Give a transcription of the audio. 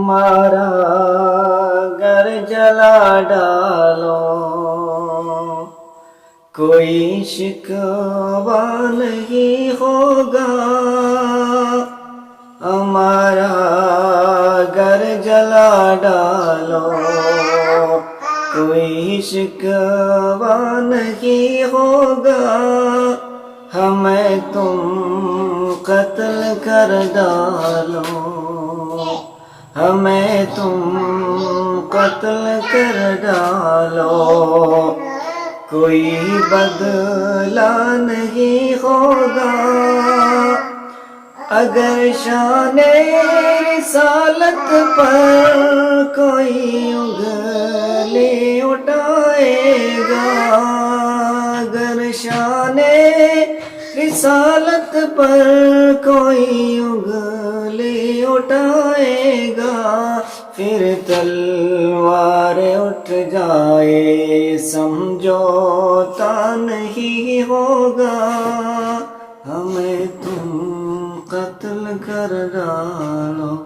ہمارا گھر جلا ڈالو، کوئی شکوہ نہیں ہوگا، ہمارا گھر جلا ڈالو، کوئی شکوہ نہیں ہوگا، ہمیں تم قتل کر ڈالو، ہمیں تم قتل کر ڈالو، کوئی بدلہ نہیں ہوگا، اگر شان رسالت پر کوئی انگلی اٹھائے گا، اگر شان رسالت پر کوئی انگلی اٹھائے گا، پھر تلوار اٹھ جائے سمجھوتا نہیں ہوگا، ہمیں تم قتل کر ڈالو۔